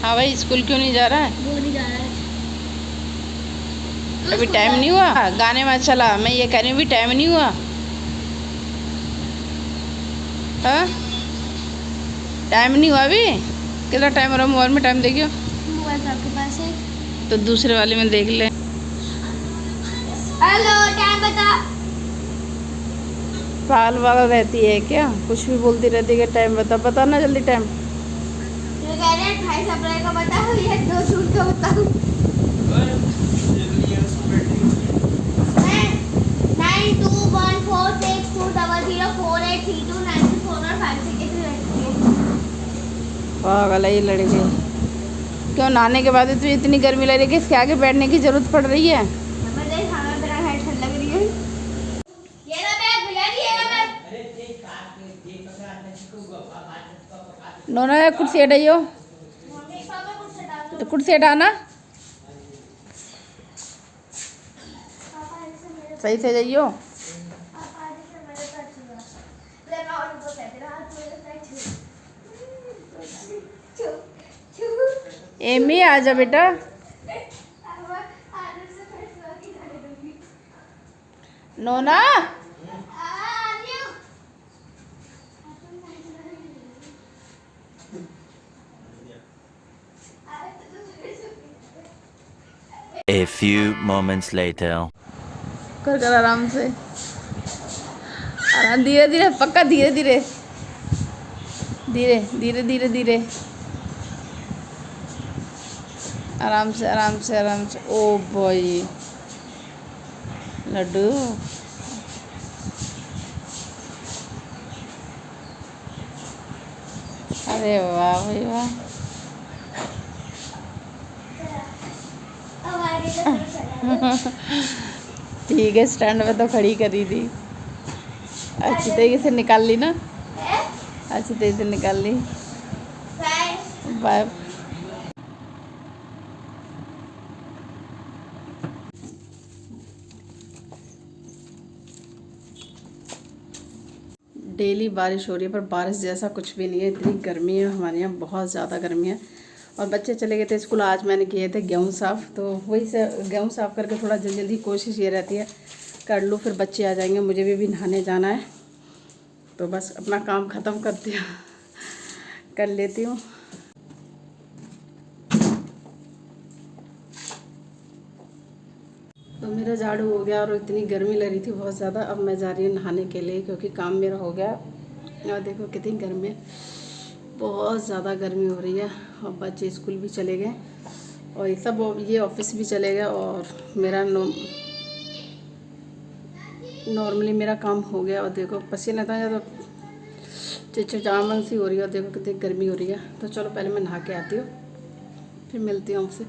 हाँ भाई, स्कूल क्यों नहीं जा रहा है? वो नहीं जा रहा है। अभी टाइम नहीं हुआ गाने में चला। मैं ये कह रही हूँ भी टाइम नहीं हुआ। हाँ, टाइम नहीं हुआ अभी। कितना टाइम हो रहा? मोबाइल में टाइम देखियो। मोबाइल आपके पास है? तो दूसरे वाले में देख ले। हेलो, टाइम बता। पाल वाला रहती है क्या? कुछ भी बोलती रहती है कि टाइम बता। बता ना जल्दी टाइम। ये कह रहे हैं 28 अप्रैल का बताओ या 2 जून का बताओ। 9214620048329644 पागल है ये लड़के। क्यों नहाने के बाद तो इतनी गर्मी लग रही है कि इसके आगे बैठने की जरूरत पड़ रही है। ठंड लग रही है। ये ना बैग भैया जी, ये ना बैग। नोना कुर्सी हटाइयो। मम्मी पापा कुछ हटा दो। तो कुर्सी हटाना। पापा ऐसे मेरे सही से जाइयो। पापा ऐसे मेरे पे छुआ। ले मैं और ऊपर बैठ रहा हूं, मेरे पे छू छू छू। एमी आजा बेटा। अब आदर से फैसला की जाने दूंगी। नोना A few moments later. कर कर आराम से। आराम, धीरे धीरे, पक्का धीरे धीरे धीरे धीरे धीरे धीरे। आराम से आराम से आराम से। Oh boy laddu. अरे वाह भाई वाह। ठीक है, स्टैंड में तो खड़ी करी थी। अच्छी तरीके से निकाल ली ना? अच्छी तरीके से निकाल ली। बाय। डेली बारिश हो रही है पर बारिश जैसा कुछ भी नहीं है। इतनी गर्मी है हमारे यहाँ, बहुत ज़्यादा गर्मी है। और बच्चे चले गए थे स्कूल। आज मैंने किए थे गेहूँ साफ़, तो वही से गेहूँ साफ़ करके थोड़ा जल्दी जल्दी कोशिश ये रहती है कर लूँ, फिर बच्चे आ जाएंगे, मुझे भी नहाने जाना है। तो बस अपना काम ख़त्म करती हूँ, कर लेती हूँ। तो मेरा झाड़ू हो गया और इतनी गर्मी लग रही थी बहुत ज़्यादा। अब मैं जा रही हूँ नहाने के लिए क्योंकि काम मेरा हो गया। और देखो कितनी गर्मी है, बहुत ज़्यादा गर्मी हो रही है। और बच्चे स्कूल भी चले गए और ये सब ये ऑफिस भी चले गए और मेरा नॉर्मली मेरा काम हो गया। और देखो पसीना था तो चिड़चिड़ाहट सी हो रही है और देखो कितनी गर्मी हो रही है। तो चलो पहले मैं नहा के आती हूँ, फिर मिलती हूँ आपसे।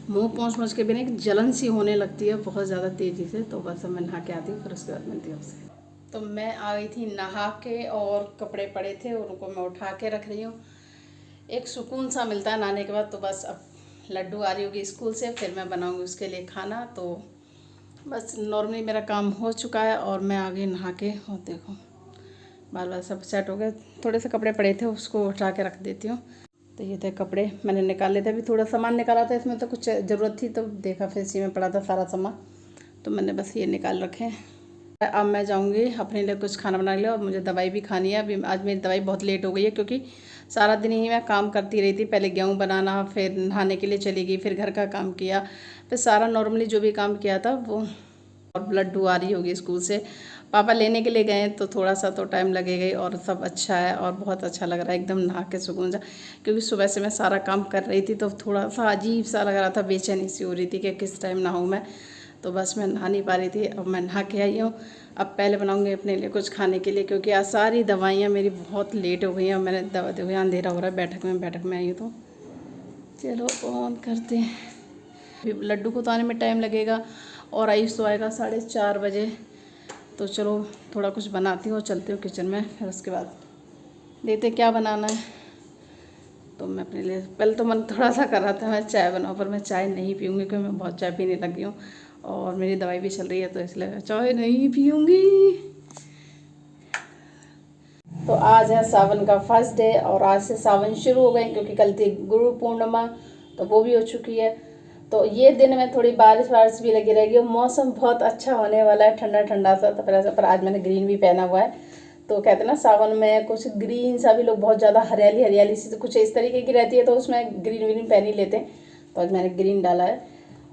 मुँह पहुँच के भी ना एक जलन सी होने लगती है बहुत ज़्यादा तेज़ी से। तो बस मैं नहा के आती हूँ, फिर उसके बाद मिलती हूँ आपसे। तो मैं आ गई थी नहा के और कपड़े पड़े थे उनको मैं उठा के रख रही हूँ। एक सुकून सा मिलता है नहाने के बाद। तो बस अब लड्डू आ रही होगी स्कूल से, फिर मैं बनाऊँगी उसके लिए खाना। तो बस नॉर्मली मेरा काम हो चुका है और मैं आ गई नहा के। और देखो बाल बाल सब सेट हो गए। थोड़े से कपड़े पड़े थे उसको उठा के रख देती हूँ। तो ये थे कपड़े मैंने निकाल लिए थे। अभी थोड़ा सामान निकाला था, इसमें तो कुछ ज़रूरत थी तो देखा फिर इसी में पड़ा था सारा सामान, तो मैंने बस ये निकाल रखे। अब मैं जाऊंगी अपने लिए कुछ खाना बना लिया और मुझे दवाई भी खानी है। अभी आज मेरी दवाई बहुत लेट हो गई है क्योंकि सारा दिन ही मैं काम करती रही थी। पहले गेहूँ बनाना, फिर नहाने के लिए चली गई, फिर घर का काम किया, फिर सारा नॉर्मली जो भी काम किया था वो। और लड्डू आ रही होगी स्कूल से, पापा लेने के लिए गए तो थोड़ा सा तो टाइम लगेगा ही। और सब अच्छा है और बहुत अच्छा लग रहा है एकदम नहा के सुकून सा। क्योंकि सुबह से मैं सारा काम कर रही थी तो थोड़ा सा अजीब सा लग रहा था, बेचैनी सी हो रही थी कि किस टाइम नहाऊँ मैं। तो बस मैं नहा नहीं पा रही थी। अब मैं नहा के आई हूँ। अब पहले बनाऊँगी अपने लिए कुछ खाने के लिए क्योंकि आज सारी दवाइयाँ मेरी बहुत लेट हो गई हैं। मैंने दवा देखो यहाँ अंधेरा हो रहा है, बैठक में आई हूँ। तो चलो ऑन करते हैं। लड्डू को तो आने में टाइम लगेगा और आयुष तो आएगा 4:30 बजे। तो चलो थोड़ा कुछ बनाती हूँ, चलती हूँ किचन में, फिर उसके बाद देखते क्या बनाना है। तो मैं अपने लिए पहले तो मन थोड़ा सा कर रहा था मैं चाय बनाऊँ, पर मैं चाय नहीं पीऊँगी क्योंकि मैं बहुत चाय पीने लगी हूँ और मेरी दवाई भी चल रही है, तो इसलिए चाय नहीं पीऊँगी। तो आज है सावन का फर्स्ट डे और आज से सावन शुरू हो गए क्योंकि कल थी गुरु पूर्णिमा, तो वो भी हो चुकी है। तो ये दिन में थोड़ी बारिश भी लगी रहेगी और मौसम बहुत अच्छा होने वाला है, ठंडा ठंडा सा। तो पर आज मैंने ग्रीन भी पहना हुआ है। तो कहते हैं ना सावन में कुछ ग्रीन सा भी लोग बहुत ज़्यादा हरियाली सी कुछ इस तरीके की रहती है, तो उसमें ग्रीन पहन ही लेते हैं। तो आज मैंने ग्रीन डाला है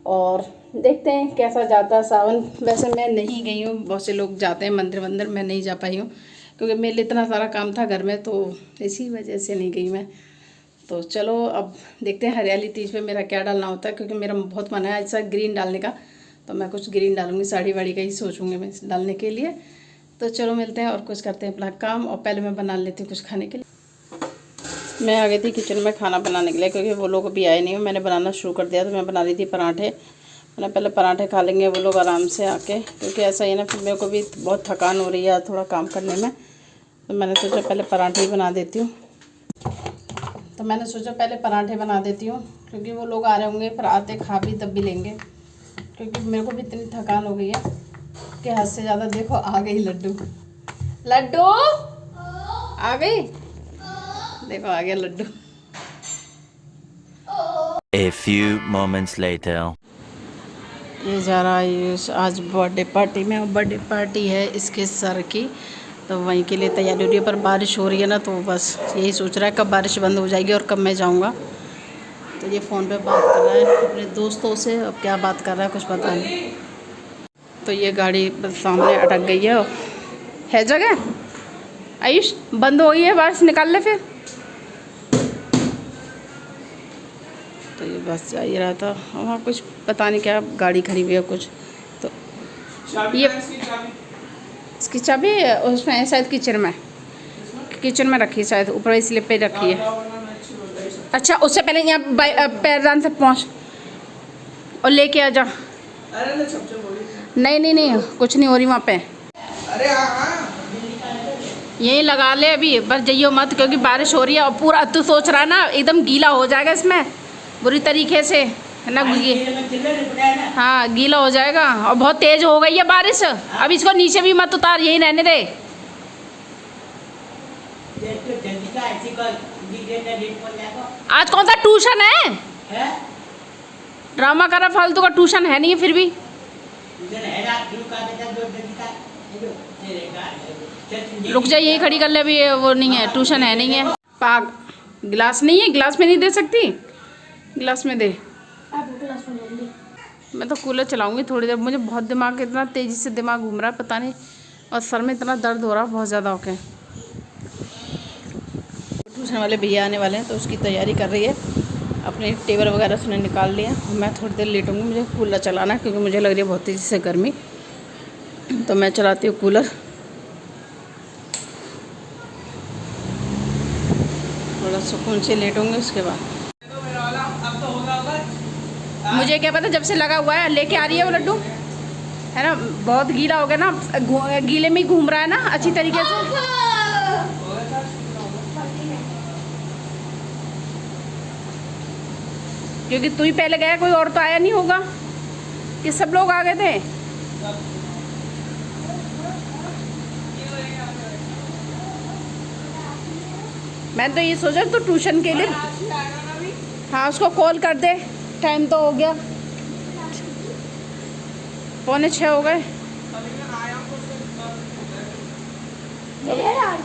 और देखते हैं कैसा जाता है सावन। वैसे मैं नहीं गई हूँ, बहुत से लोग जाते हैं मंदिर मैं नहीं जा पाई हूँ क्योंकि मेरे लिए इतना सारा काम था घर में, तो इसी वजह से नहीं गई मैं। तो चलो अब देखते हैं हरियाली तीज पे मेरा क्या डालना होता है, क्योंकि मेरा बहुत मन है ऐसा ग्रीन डालने का। तो मैं कुछ ग्रीन डालूंगी, साड़ी वाड़ी का ही सोचूंगी मैं डालने के लिए। तो चलो मिलते हैं और कुछ करते हैं अपना काम। और पहले मैं बना लेती हूँ कुछ खाने के लिए। मैं आ गई थी किचन में खाना बनाने के लिए क्योंकि वो लोग अभी आए नहीं हो। मैंने बनाना शुरू कर दिया। तो मैं बना रही थी पराठे। मैंने पहले पराठे खा लेंगे वो लोग आराम से आके, क्योंकि ऐसा ही ना फिर मेरे को भी बहुत थकान हो रही है थोड़ा काम करने में। तो मैंने सोचा पहले पराठे ही बना देती हूँ। क्योंकि वो लोग आ रहे होंगे, फिर आते खा भी तब भी लेंगे, क्योंकि मेरे को भी इतनी थकान हो गई है कि हद से ज़्यादा। देखो आ गई लड्डू आ गई, देखो आ गया Laddu. A few moments later. ये जा रहा है आज बर्थडे पार्टी में, और बर्थडे पार्टी है इसके सर की, तो वहीं के लिए तैयारी हो रही है। पर बारिश हो रही है ना, तो बस यही सोच रहा है कब बारिश बंद हो जाएगी और कब मैं जाऊंगा। तो ये फ़ोन पे बात कर रहा है अपने दोस्तों से, अब क्या बात कर रहा है कुछ पता नहीं। तो ये गाड़ी सामने अटक गई है जगह। आयुष बंद हो गई है, बारिश निकाल ले फिर। तो ये बस जा ही रहा था, वहाँ कुछ पता नहीं क्या गाड़ी खड़ी हुई है कुछ। तो ये इसकी चाबी उसमें शायद किचन में रखी है, शायद ऊपर स्लिप पे रखी है। अच्छा उससे पहले यहाँ पैरदान से पहुँच और लेके आ जा। नहीं कुछ नहीं हो रही वहाँ पे। यही लगा ले अभी, बस जाइयो मत, क्योंकि बारिश हो रही है और पूरा तू सोच रहा है ना एकदम गीला हो जाएगा इसमें बुरी तरीके से, है ना। हाँ गीला हो जाएगा और बहुत तेज हो गई है बारिश। अब इसको नीचे भी मत उतार, यही रहने दे। आज कौन सा ट्यूशन है? ड्रामा करा फालतू का, ट्यूशन है नहीं फिर भी। रुक जा, यही खड़ी कर ले अभी, वो नहीं है ट्यूशन है नहीं है। पाग गिलास नहीं है, गिलास में नहीं दे सकती, गिलास में दे। मैं तो कूलर चलाऊंगी थोड़ी देर। मुझे बहुत दिमाग, इतना तेज़ी से दिमाग घूम रहा है पता नहीं, और सर में इतना दर्द हो रहा है बहुत ज़्यादा। ओके ट्यूशन वाले भैया आने वाले हैं, तो उसकी तैयारी कर रही है। अपने टेबल वगैरह उसने निकाल लिया और मैं थोड़ी देर लेटूंगी। मुझे कूलर चलाना है क्योंकि मुझे लग रही है बहुत तेज़ी से गर्मी, तो मैं चलाती हूँ कूलर। थोड़ा सुकून से लेटूंगी, उसके बाद मुझे क्या पता, जब से लगा हुआ है लेके आ रही है वो लड्डू, है ना। बहुत गीला हो गया ना, गीले में ही घूम रहा है ना अच्छी तरीके से। क्योंकि तू ही पहले गया, कोई और तो आया नहीं होगा कि सब लोग आ गए थे। मैं तो ये सोचा तू ट्यूशन के लिए, हाँ उसको कॉल कर दे। टाइम तो हो गया, 5:45 हो गए।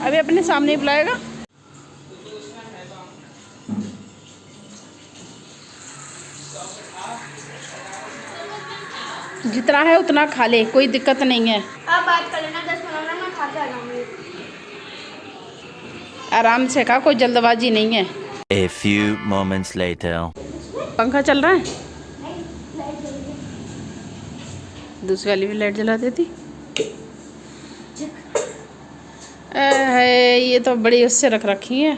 अभी अपने सामने ही बुलाएगा। जितना है उतना खा ले, कोई दिक्कत नहीं है। आप बात कर लेना, 10 मिनट में मैं खा के आ जाऊंगी। आराम से खा, कोई जल्दबाजी नहीं है। A few moments later. पंखा चल रहा है, दूसरी वाली भी लाइट जला देती है। ये तो बड़ी उससे रख रखी है।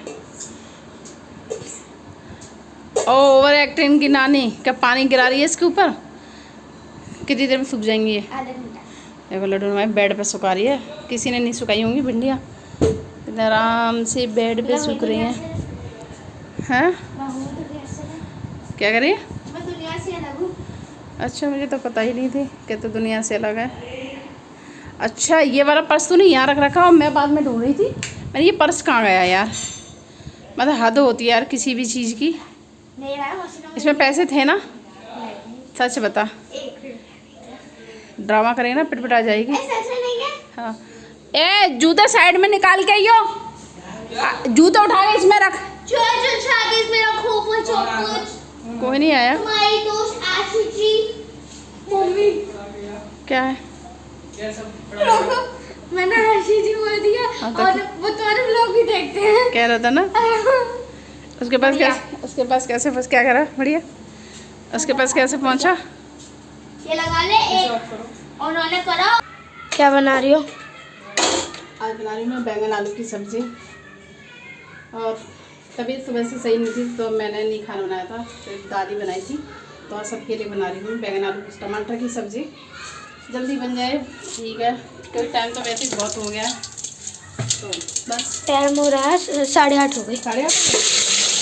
ओवर एक्टिंग की नानी, क्या पानी गिरा रही है इसके ऊपर। कितनी देर में सूख जाएंगी ये? देखो लड्डू हमारे बेड पे सुखा रही है, किसी ने नहीं सुखाई होंगी भिंडियाँ। इतने आराम से बेड पे सूख रही हैं। हैं क्या कर रही है? मैं दुनिया से अलग हूँ। अच्छा मुझे तो पता ही नहीं थी कि तो दुनिया से अलग है। अच्छा ये वाला पर्स तूने यहाँ रख रखा और मैं बाद में ढूंढ रही थी, अरे ये पर्स कहाँ गया यार, मतलब हद होती है यार किसी भी चीज़ की। नहीं यार मौसी इसमें पैसे थे ना, सच बता, एक ड्रामा करेंगे ना पिटपिट आ जाएगी। सच में नहीं है। हाँ ए जूता साइड में निकाल के आइयो, जूता उठा के इसमें रख। चल चल शादी में रखो कुछ कोई नहीं आया। तुम्हारी दोस्त आशु जी मम्मी क्या है? मैंने आशु जी बोल दिया हाँ, तो और वो तुम्हारे ब्लॉग भी देखते हैं। कह रहा था ना उसके पास कैसे फंस, क्या करा बढ़िया, उसके पास कैसे पहुंचा? ये लगा ले एक और उन्होंने करा। क्या बना रही हो? आज बना रही हूँ मैं बैंगन आलू की सब्ज़ी, और तबीयत सुबह से सही नहीं थी तो मैंने नहीं खाना बनाया था, तो दादी बनाई थी, तो आज सबके लिए बना रही हूँ बैंगन आलू की टमाटर की सब्ज़ी। जल्दी बन जाए ठीक है, क्योंकि टाइम तो वैसे ही बहुत हो गया, तो बस टाइम हो रहा है 8:30 हो गई। 8:30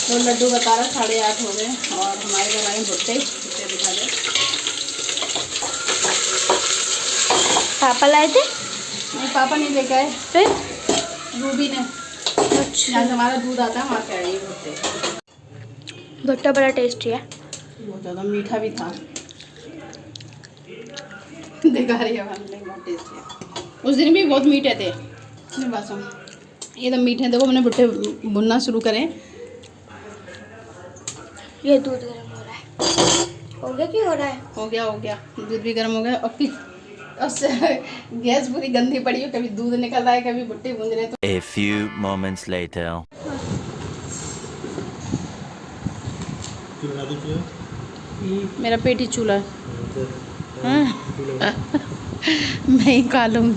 तो लड्डू बता रहा 8:30 हो गए, और हमारे घर आए भुट्टे दिखा दे। पापा लाए थे? नहीं पापा नहीं लेके आए, फिर रूबी ने, अच्छा यहाँ से हमारा दूध आता है वहाँ से आए ये भुट्टे। भुट्टा बड़ा टेस्टी है। बहुत ज़्यादा मीठा भी था, दिखा रही है बहुत टेस्टी है। उस दिन भी बहुत मीठे थे, नहीं बस हम ये तो मीठे। देखो मैंने भुट्टे भुनना शुरू करें। ये दूध गर्म हो रहा है। हो गया क्यों हो रहा है? हो गया दूध भी गर्म हो गया, और उससे गैस पूरी गंदी पड़ी है, कभी दूध निकल रहा है कभी भुट्टे भून रहे हैं। तो A few moments later. मेरा पेट ही चूल्हा है। हाँ। मैं ही खा लूँगी।